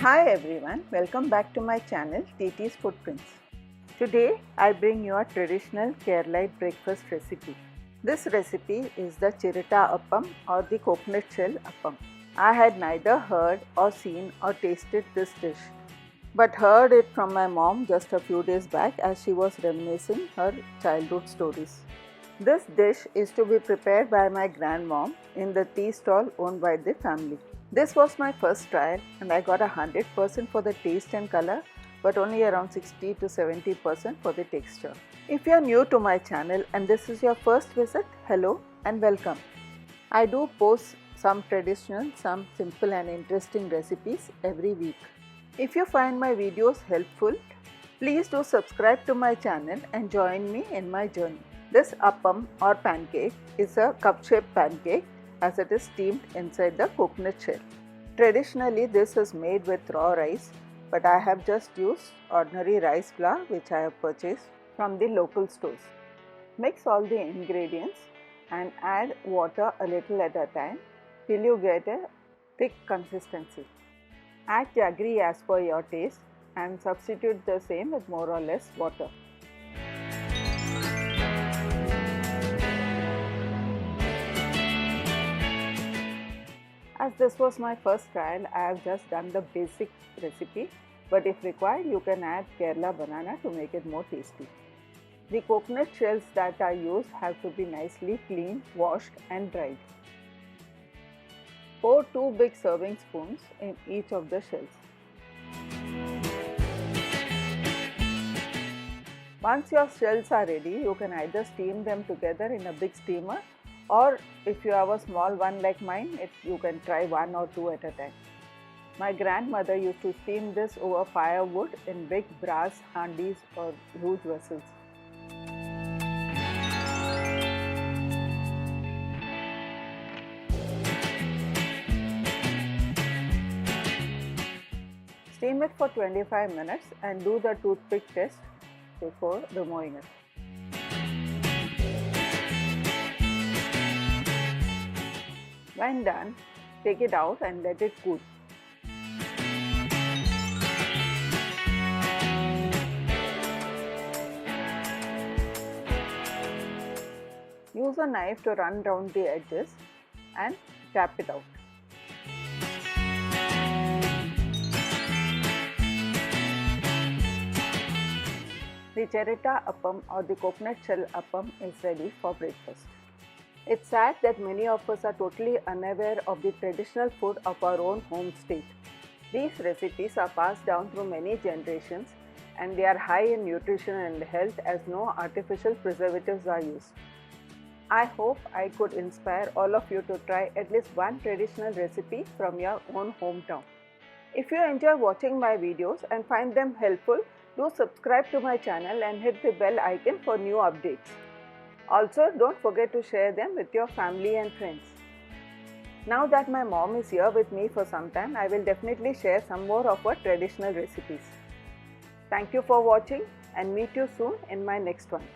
Hi everyone, welcome back to my channel TT's Footprints. Today I bring you a traditional Keralite breakfast recipe. This recipe is the Chirita Appam or the coconut shell appam. I had neither heard or seen or tasted this dish, but heard it from my mom just a few days back as she was reminiscing her childhood stories. This dish is to be prepared by my grandmom in the tea stall owned by the family. This was my first trial and I got 100% for the taste and color, but only around 60 to 70% for the texture. If you are new to my channel and this is your first visit, hello and welcome. I do post some traditional, some simple and interesting recipes every week. If you find my videos helpful, please do subscribe to my channel and join me in my journey. This appam or pancake is a cup-shaped pancake as it is steamed inside the coconut shell. Traditionally, this is made with raw rice, but I have just used ordinary rice flour which I have purchased from the local stores. Mix all the ingredients and add water a little at a time till you get a thick consistency. Add jaggery as per your taste and substitute the same with more or less water. As this was my first trial, I have just done the basic recipe, but if required, you can add Kerala banana to make it more tasty. The coconut shells that I use have to be nicely cleaned, washed and dried. Pour 2 big serving spoons in each of the shells. Once your shells are ready, you can either steam them together in a big steamer, or if you have a small one like mine, you can try 1 or 2 at a time. My grandmother used to steam this over firewood in big brass handis or huge vessels. Steam it for 25 minutes and do the toothpick test before removing it. When done, take it out and let it cool. Use a knife to run down the edges and tap it out. The Chirita Appam or the coconut shell appam is ready for breakfast. It's sad that many of us are totally unaware of the traditional food of our own home state. These recipes are passed down through many generations and they are high in nutrition and health as no artificial preservatives are used. I hope I could inspire all of you to try at least one traditional recipe from your own hometown. If you enjoy watching my videos and find them helpful, do subscribe to my channel and hit the bell icon for new updates. Also, don't forget to share them with your family and friends. Now that my mom is here with me for some time, I will definitely share some more of her traditional recipes. Thank you for watching and meet you soon in my next one.